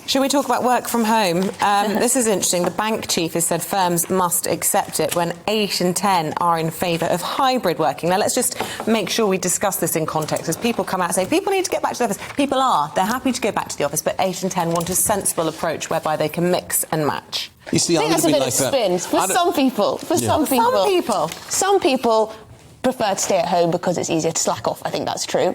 Shall we talk about work from home? This is interesting. The bank chief has said firms must accept it when 8 in 10 are in favour of hybrid working. Now, let's just make sure we discuss this in context. As people come out and say, people need to get back to the office. People are. They're happy to go back to the office, but 8 in 10 want a sensible approach whereby they can mix and match. You see, I think that's a bit of spin. For some people. Some people prefer to stay at home because it's easier to slack off. I think that's true.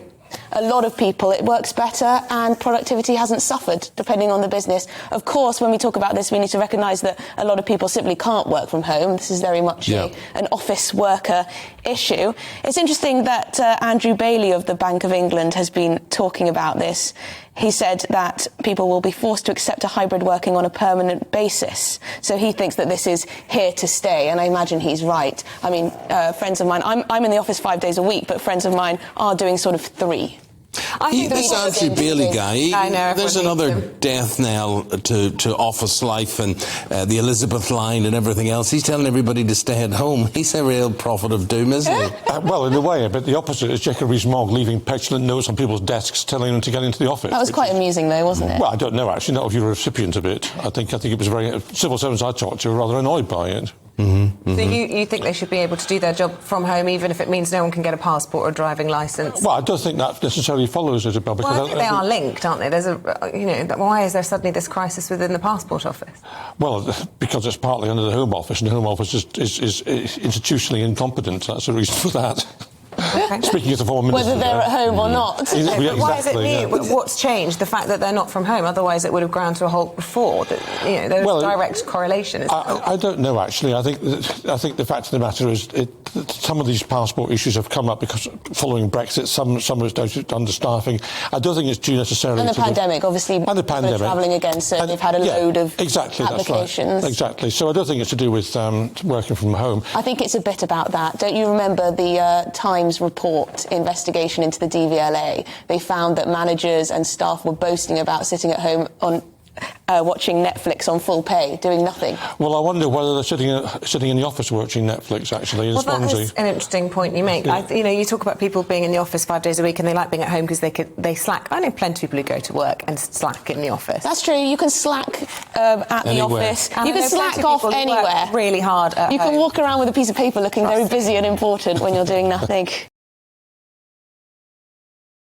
A lot of people, it works better and productivity hasn't suffered, depending on the business. Of course, when we talk about this, we need to recognise that a lot of people simply can't work from home. This is very much an office worker issue. It's interesting that Andrew Bailey of the Bank of England has been talking about this. He said that people will be forced to accept a hybrid working on a permanent basis. So he thinks that this is here to stay, and I imagine he's right. I mean, friends of mine, I'm in the office 5 days a week, but friends of mine are doing sort of 3. This Andrew Bailey guy, there's another him. death knell to office life and the Elizabeth line and everything else. He's telling everybody to stay at home. He's a real prophet of doom, isn't he? Well, in a way, but the opposite is Jacob Rees-Mogg leaving petulant notes on people's desks telling them to get into the office. That was quite amusing, though, wasn't it? Well, I don't know, actually, not if you're a recipient of it. I think it was very... Civil servants I talked to were rather annoyed by it. So you think they should be able to do their job from home, even if it means no one can get a passport or a driving licence? Well, I don't think that necessarily follows, Isabel. Because I think they are linked, aren't they? There's why is there suddenly this crisis within the passport office? Well, because it's partly under the Home Office, and the Home Office is institutionally incompetent. That's the reason for that. Okay. Speaking as a former minister, whether they're at home or not. Exactly, why is it new? What's changed? The fact that they're not from home. Otherwise, it would have ground to a halt before. There's a direct correlation. I don't know, actually. I think the fact of the matter is some of these passport issues have come up because following Brexit, some of it's down to understaffing. I don't think it's due necessarily and the to pandemic, obviously. And the pandemic. Travelling again, so they've had a load of applications. That's right. Exactly. So I don't think it's to do with working from home. I think it's a bit about that. Don't you remember the Times report investigation into the DVLA? They found that managers and staff were boasting about sitting at home on watching Netflix on full pay, doing nothing. Well, I wonder whether they're sitting in the office watching Netflix, actually, in Swansea. That is an interesting point you make. Yeah. You talk about people being in the office 5 days a week and they like being at home because they slack. I know plenty of people who go to work and slack in the office. That's true. You can slack at the office. And you can slack off anywhere. Really hard at You home. can walk around with a piece of paper looking very busy and important when you're doing nothing.